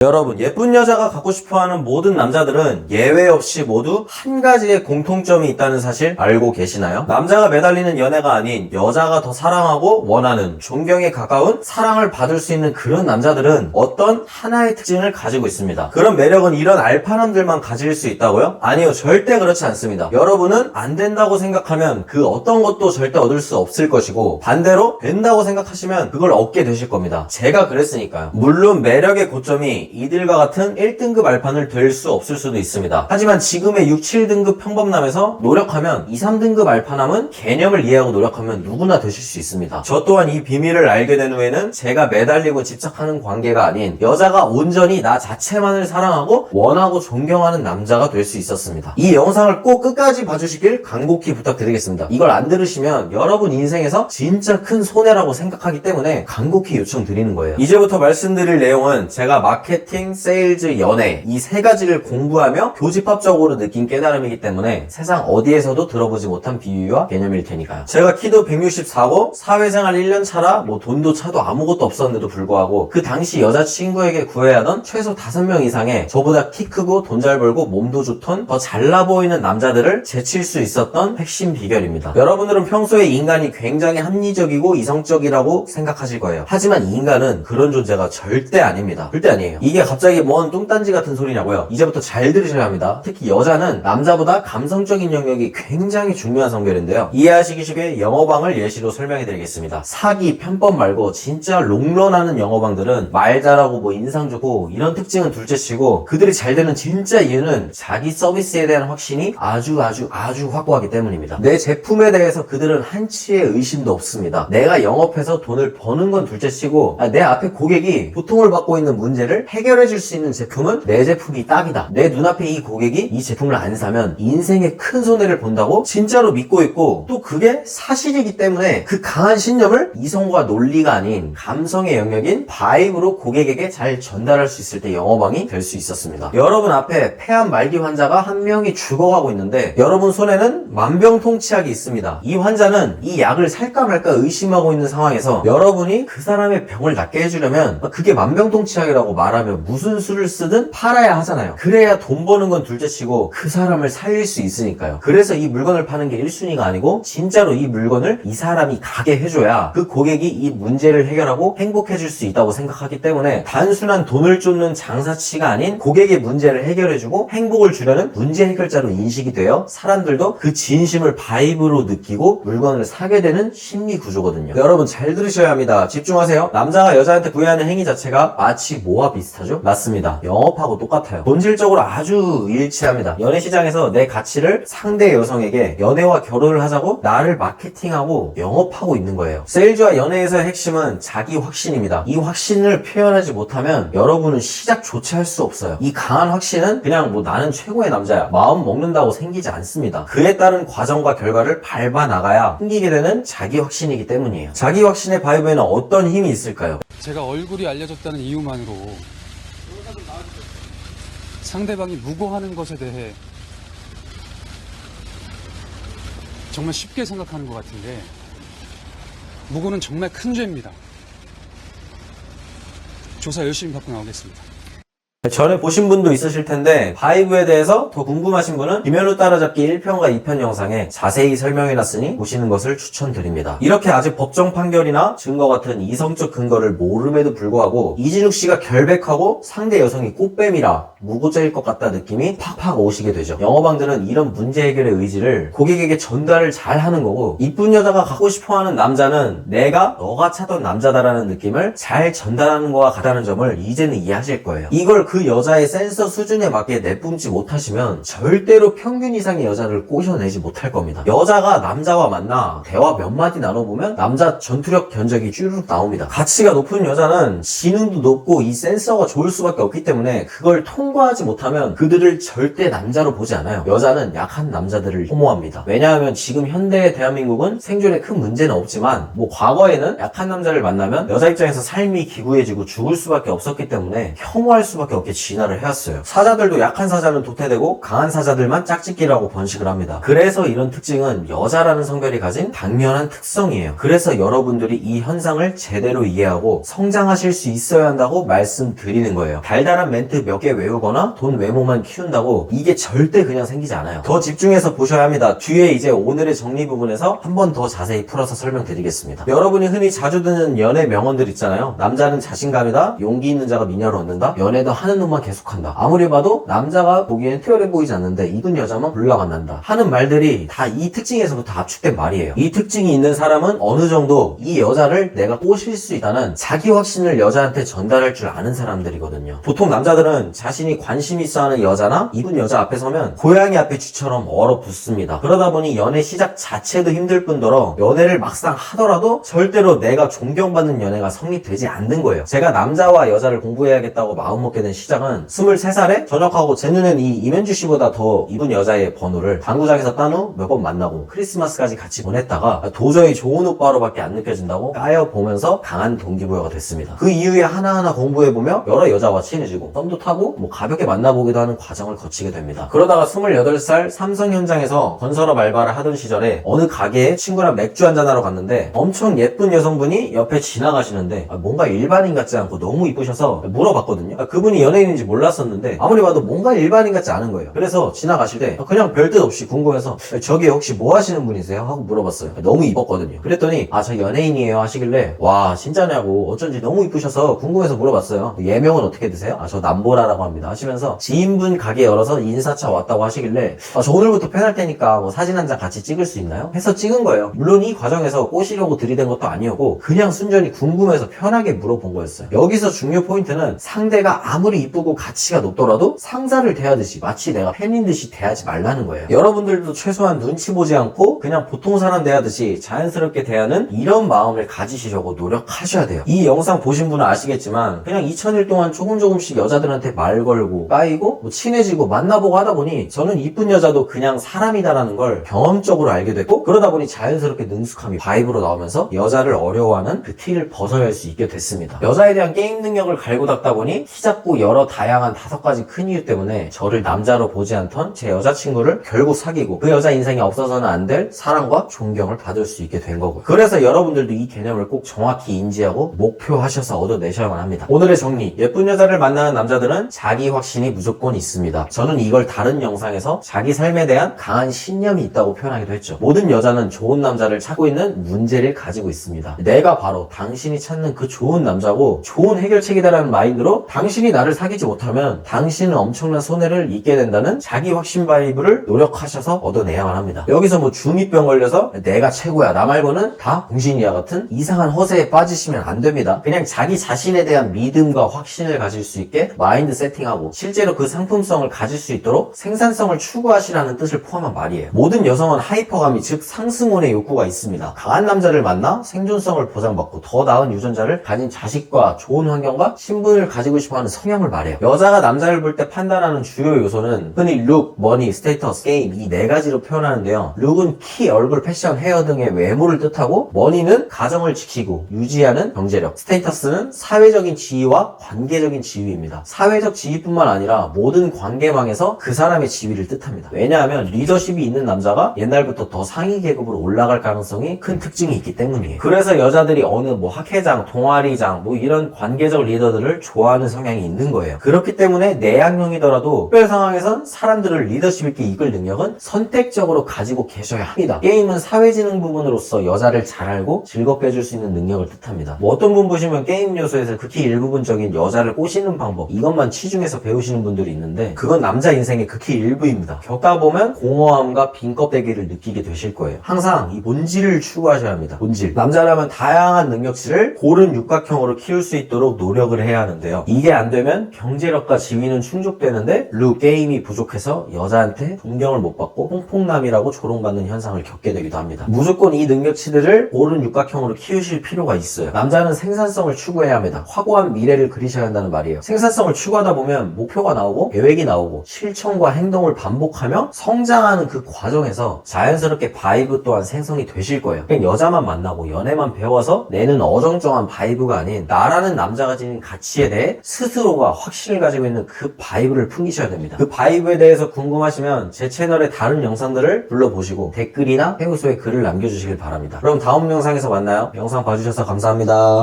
여러분, 예쁜 여자가 갖고 싶어하는 모든 남자들은 예외 없이 모두 한 가지의 공통점이 있다는 사실 알고 계시나요? 남자가 매달리는 연애가 아닌 여자가 더 사랑하고 원하는, 존경에 가까운 사랑을 받을 수 있는 그런 남자들은 어떤 하나의 특징을 가지고 있습니다. 그런 매력은 이런 알파남들만 가질 수 있다고요? 아니요, 절대 그렇지 않습니다. 여러분은 안 된다고 생각하면 그 어떤 것도 절대 얻을 수 없을 것이고, 반대로 된다고 생각하시면 그걸 얻게 되실 겁니다. 제가 그랬으니까요. 물론 매력의 고점이 이들과 같은 1등급 알파는 될 수 없을 수도 있습니다. 하지만 지금의 6, 7등급 평범남에서 노력하면 2, 3등급 알파남은 개념을 이해하고 노력하면 누구나 되실 수 있습니다. 저 또한 이 비밀을 알게 된 후에는 제가 매달리고 집착하는 관계가 아닌 여자가 온전히 나 자체만을 사랑하고 원하고 존경하는 남자가 될 수 있었습니다. 이 영상을 꼭 끝까지 봐주시길 간곡히 부탁드리겠습니다. 이걸 안 들으시면 여러분 인생에서 진짜 큰 손해라고 생각하기 때문에 간곡히 요청드리는 거예요. 이제부터 말씀드릴 내용은 제가 마케팅, 세일즈, 연애 이 세 가지를 공부하며 교집합적으로 느낀 깨달음이기 때문에 세상 어디에서도 들어보지 못한 비유와 개념일 테니까요. 제가 키도 164고 사회생활 1년 차라 돈도 차도 아무것도 없었는데도 불구하고 그 당시 여자친구에게 구해야 하던 최소 5명 이상의 저보다 키 크고 돈 잘 벌고 몸도 좋던 더 잘나 보이는 남자들을 제칠 수 있었던 핵심 비결입니다. 여러분들은 평소에 인간이 굉장히 합리적이고 이성적이라고 생각하실 거예요. 하지만 인간은 그런 존재가 절대 아닙니다. 절대 아니에요. 이게 갑자기 뭔 뚱딴지 같은 소리냐고요? 이제부터 잘 들으셔야 합니다. 특히 여자는 남자보다 감성적인 영역이 굉장히 중요한 성별인데요. 이해하시기 쉽게 영어방을 예시로 설명해 드리겠습니다. 사기, 편법 말고 진짜 롱런하는 영어방들은 말 잘하고 인상 좋고 이런 특징은 둘째치고 그들이 잘 되는 진짜 이유는 자기 서비스에 대한 확신이 아주 확고하기 때문입니다. 내 제품에 대해서 그들은 한치의 의심도 없습니다. 내가 영업해서 돈을 버는 건 둘째치고 내 앞에 고객이 고통을 받고 있는 문제를 해결해 줄 수 있는 제품은 내 제품이 딱이다. 내 눈앞에 이 고객이 이 제품을 안 사면 인생에 큰 손해를 본다고 진짜로 믿고 있고 또 그게 사실이기 때문에 그 강한 신념을 이성과 논리가 아닌 감성의 영역인 바이브로 고객에게 잘 전달할 수 있을 때 영어방이 될 수 있었습니다. 여러분 앞에 폐암 말기 환자가 한 명이 죽어가고 있는데 여러분 손에는 만병통치약이 있습니다. 이 환자는 이 약을 살까 말까 의심하고 있는 상황에서 여러분이 그 사람의 병을 낫게 해주려면 그게 만병통치약이라고 말하면 무슨 수를 쓰든 팔아야 하잖아요. 그래야 돈 버는 건 둘째치고 그 사람을 살릴 수 있으니까요. 그래서 이 물건을 파는 게 1순위가 아니고 진짜로 이 물건을 이 사람이 가게 해줘야 그 고객이 이 문제를 해결하고 행복해질 수 있다고 생각하기 때문에 단순한 돈을 쫓는 장사치가 아닌 고객의 문제를 해결해주고 행복을 주려는 문제 해결자로 인식이 되어 사람들도 그 진심을 바이브로 느끼고 물건을 사게 되는 심리 구조거든요. 여러분 잘 들으셔야 합니다. 집중하세요. 남자가 여자한테 구애하는 행위 자체가 마치 뭐와 비슷하죠? 맞습니다. 영업하고 똑같아요. 본질적으로 아주 일치합니다. 연애시장에서 내 가치를 상대 여성에게 연애와 결혼을 하자고 나를 마케팅하고 영업하고 있는 거예요. 세일즈와 연애에서의 핵심은 자기 확신입니다. 이 확신을 표현하지 못하면 여러분은 시작조차 할 수 없어요. 이 강한 확신은 그냥 나는 최고의 남자야 마음 먹는다고 생기지 않습니다. 그에 따른 과정과 결과를 밟아 나가야 생기게 되는 자기 확신이기 때문이에요. 자기 확신의 바이브에는 어떤 힘이 있을까요? 제가 얼굴이 알려졌다는 이유만으로 상대방이 무고하는 것에 대해 정말 쉽게 생각하는 것 같은데 무고는 정말 큰 죄입니다. 조사 열심히 받고 나오겠습니다. 전에 보신 분도 있으실 텐데 바이브에 대해서 더 궁금하신 분은 김현우 따라잡기 1편과 2편 영상에 자세히 설명해놨으니 보시는 것을 추천드립니다. 이렇게 아직 법정 판결이나 증거 같은 이성적 근거를 모름에도 불구하고 이진욱 씨가 결백하고 상대 여성이 꽃뱀이라 무고죄일 것 같다 느낌이 팍팍 오시게 되죠. 영어방들은 이런 문제 해결의 의지를 고객에게 전달을 잘 하는 거고 이쁜 여자가 갖고 싶어하는 남자는 내가 너가 찾던 남자다라는 느낌을 잘 전달하는 거와 같다는 점을 이제는 이해하실 거예요. 이걸 그 여자의 센서 수준에 맞게 내뿜지 못하시면 절대로 평균 이상의 여자를 꼬셔내지 못할 겁니다. 여자가 남자와 만나 대화 몇 마디 나눠보면 남자 전투력 견적이 쭈르륵 나옵니다. 가치가 높은 여자는 지능도 높고 이 센서가 좋을 수밖에 없기 때문에 그걸 통과하지 못하면 그들을 절대 남자로 보지 않아요. 여자는 약한 남자들을 혐오합니다. 왜냐하면 지금 현대의 대한민국은 생존에 큰 문제는 없지만 과거에는 약한 남자를 만나면 여자 입장에서 삶이 기구해지고 죽을 수밖에 없었기 때문에 혐오할 수밖에 어렵게 진화를 해왔어요. 사자들도 약한 사자는 도태되고 강한 사자들만 짝짓기라고 번식을 합니다. 그래서 이런 특징은 여자라는 성별이 가진 당면한 특성이에요. 그래서 여러분들이 이 현상을 제대로 이해하고 성장하실 수 있어야 한다고 말씀드리는 거예요. 달달한 멘트 몇 개 외우거나 돈 외모만 키운다고 이게 절대 그냥 생기지 않아요. 더 집중해서 보셔야 합니다. 뒤에 이제 오늘의 정리 부분에서 한 번 더 자세히 풀어서 설명드리겠습니다. 여러분이 흔히 자주 듣는 연애 명언들 있잖아요. 남자는 자신감이다, 용기 있는 자가 미녀를 얻는다, 연애도 하는 놈만 계속한다. 아무리 봐도 남자가 보기엔 특별해 보이지 않는데 이쁜 여자만 불나가 난다 하는 말들이 다 이 특징에서부터 압축된 말이에요. 이 특징이 있는 사람은 어느 정도 이 여자를 내가 꼬실 수 있다는 자기 확신을 여자한테 전달할 줄 아는 사람들이거든요. 보통 남자들은 자신이 관심 있어 하는 여자나 이쁜 여자 앞에 서면 고양이 앞에 쥐처럼 얼어붙습니다. 그러다 보니 연애 시작 자체도 힘들 뿐더러 연애를 막상 하더라도 절대로 내가 존경받는 연애가 성립되지 않는 거예요. 제가 남자와 여자를 공부해야겠다고 마음먹게 된 시작은 23살에 전역하고 제 눈엔 이 이면주 씨보다 더 이쁜 여자의 번호를 당구장에서 딴 후 몇 번 만나고 크리스마스까지 같이 보냈다가 도저히 좋은 오빠로밖에 안 느껴진다고 까여보면서 강한 동기부여가 됐습니다. 그 이후에 하나하나 공부해보며 여러 여자와 친해지고 썸도 타고 가볍게 만나보기도 하는 과정을 거치게 됩니다. 그러다가 28살 삼성 현장에서 건설업 알바를 하던 시절에 어느 가게에 친구랑 맥주 한잔하러 갔는데 엄청 예쁜 여성분이 옆에 지나가시는데 뭔가 일반인 같지 않고 너무 이쁘셔서 물어봤거든요. 그분이 연예인인지 몰랐었는데 아무리 봐도 뭔가 일반인 같지 않은 거예요. 그래서 지나가실 때 그냥 별 뜻 없이 궁금해서 저기 혹시 뭐 하시는 분이세요? 하고 물어봤어요. 너무 이뻤거든요. 그랬더니 저 연예인이에요 하시길래 와 진짜냐고 어쩐지 너무 이쁘셔서 궁금해서 물어봤어요. 예명은 어떻게 드세요? 저 남보라라고 합니다 하시면서 지인분 가게 열어서 인사차 왔다고 하시길래 저 오늘부터 팬할 테니까 사진 한 장 같이 찍을 수 있나요? 해서 찍은 거예요. 물론 이 과정에서 꼬시려고 들이댄 것도 아니었고 그냥 순전히 궁금해서 편하게 물어본 거였어요. 여기서 중요 포인트는 상대가 아무리 이쁘고 가치가 높더라도 상사를 대하듯이 마치 내가 팬인 듯이 대하지 말라는 거예요. 여러분들도 최소한 눈치 보지 않고 그냥 보통 사람 대하듯이 자연스럽게 대하는 이런 마음을 가지시려고 노력하셔야 돼요. 이 영상 보신 분은 아시겠지만 그냥 2000일 동안 조금씩 여자들한테 말 걸고 까이고 친해지고 만나보고 하다 보니 저는 이쁜 여자도 그냥 사람이다라는 걸 경험적으로 알게 됐고 그러다 보니 자연스럽게 능숙함이 바이브로 나오면서 여자를 어려워하는 그 티를 벗어야 할 수 있게 됐습니다. 여자에 대한 게임 능력을 갈고 닦다 보니 키 작고 여러 다양한 5가지 큰 이유 때문에 저를 남자로 보지 않던 제 여자친구를 결국 사귀고 그 여자 인생에 없어서는 안 될 사랑과 존경을 받을 수 있게 된 거고 그래서 여러분들도 이 개념을 꼭 정확히 인지하고 목표하셔서 얻어내셔야만 합니다. 오늘의 정리, 예쁜 여자를 만나는 남자들은 자기 확신이 무조건 있습니다. 저는 이걸 다른 영상에서 자기 삶에 대한 강한 신념이 있다고 표현하기도 했죠. 모든 여자는 좋은 남자를 찾고 있는 문제를 가지고 있습니다. 내가 바로 당신이 찾는 그 좋은 남자고 좋은 해결책이다라는 마인드로 당신이 나를 사귀지 못하면 당신은 엄청난 손해를 입게 된다는 자기 확신 바이브를 노력하셔서 얻어내야만 합니다. 여기서 중2병 걸려서 내가 최고야 나 말고는 다 공신이야 같은 이상한 허세에 빠지시면 안 됩니다. 그냥 자기 자신에 대한 믿음과 확신을 가질 수 있게 마인드 세팅하고 실제로 그 상품성을 가질 수 있도록 생산성을 추구하시라는 뜻을 포함한 말이에요. 모든 여성은 하이퍼가미 즉 상승혼의 욕구가 있습니다. 강한 남자를 만나 생존성을 보장받고 더 나은 유전자를 가진 자식과 좋은 환경과 신분을 가지고 싶어하는 성향을 말해요. 여자가 남자를 볼 때 판단하는 주요 요소는 흔히 룩, 머니, 스테이터스, 게임 이 4가지로 표현하는데요. 룩은 키, 얼굴, 패션, 헤어 등의 외모를 뜻하고 머니는 가정을 지키고 유지하는 경제력, 스테이터스는 사회적인 지위와 관계적인 지위입니다. 사회적 지위뿐만 아니라 모든 관계망에서 그 사람의 지위를 뜻합니다. 왜냐하면 리더십이 있는 남자가 옛날부터 더 상위 계급으로 올라갈 가능성이 큰 특징이 있기 때문이에요. 그래서 여자들이 어느 학회장, 동아리장 이런 관계적 리더들을 좋아하는 성향이 있는 거예요. 그렇기 때문에 내향형이더라도 특별 상황에선 사람들을 리더십 있게 이끌 능력은 선택적으로 가지고 계셔야 합니다. 게임은 사회지능 부분으로서 여자를 잘 알고 즐겁게 해줄 수 있는 능력을 뜻합니다. 어떤 분 보시면 게임 요소에서 극히 일부분적인 여자를 꼬시는 방법 이것만 치중해서 배우시는 분들이 있는데 그건 남자 인생의 극히 일부입니다. 겪다 보면 공허함과 빈 껍데기를 느끼게 되실 거예요. 항상 이 본질을 추구하셔야 합니다. 본질. 남자라면 다양한 능력치를 고른 육각형으로 키울 수 있도록 노력을 해야 하는데요. 이게 안 되면 경제력과 지위는 충족되는데 룩, 게임이 부족해서 여자한테 존경을 못 받고 퐁퐁남이라고 조롱받는 현상을 겪게 되기도 합니다. 무조건 이 능력치들을 옳은 육각형으로 키우실 필요가 있어요. 남자는 생산성을 추구해야 합니다. 확고한 미래를 그리셔야 한다는 말이에요. 생산성을 추구하다 보면 목표가 나오고 계획이 나오고 실천과 행동을 반복하며 성장하는 그 과정에서 자연스럽게 바이브 또한 생성이 되실 거예요. 그냥 여자만 만나고 연애만 배워서 내는 어정쩡한 바이브가 아닌 나라는 남자가 지닌 가치에 대해 스스로가 정서와 확신을 가지고 있는 그 바이브를 풍기셔야 됩니다. 그 바이브에 대해서 궁금하시면 제 채널의 다른 영상들을 불러보시고 댓글이나 해우소에 글을 남겨주시길 바랍니다. 그럼 다음 영상에서 만나요. 영상 봐주셔서 감사합니다.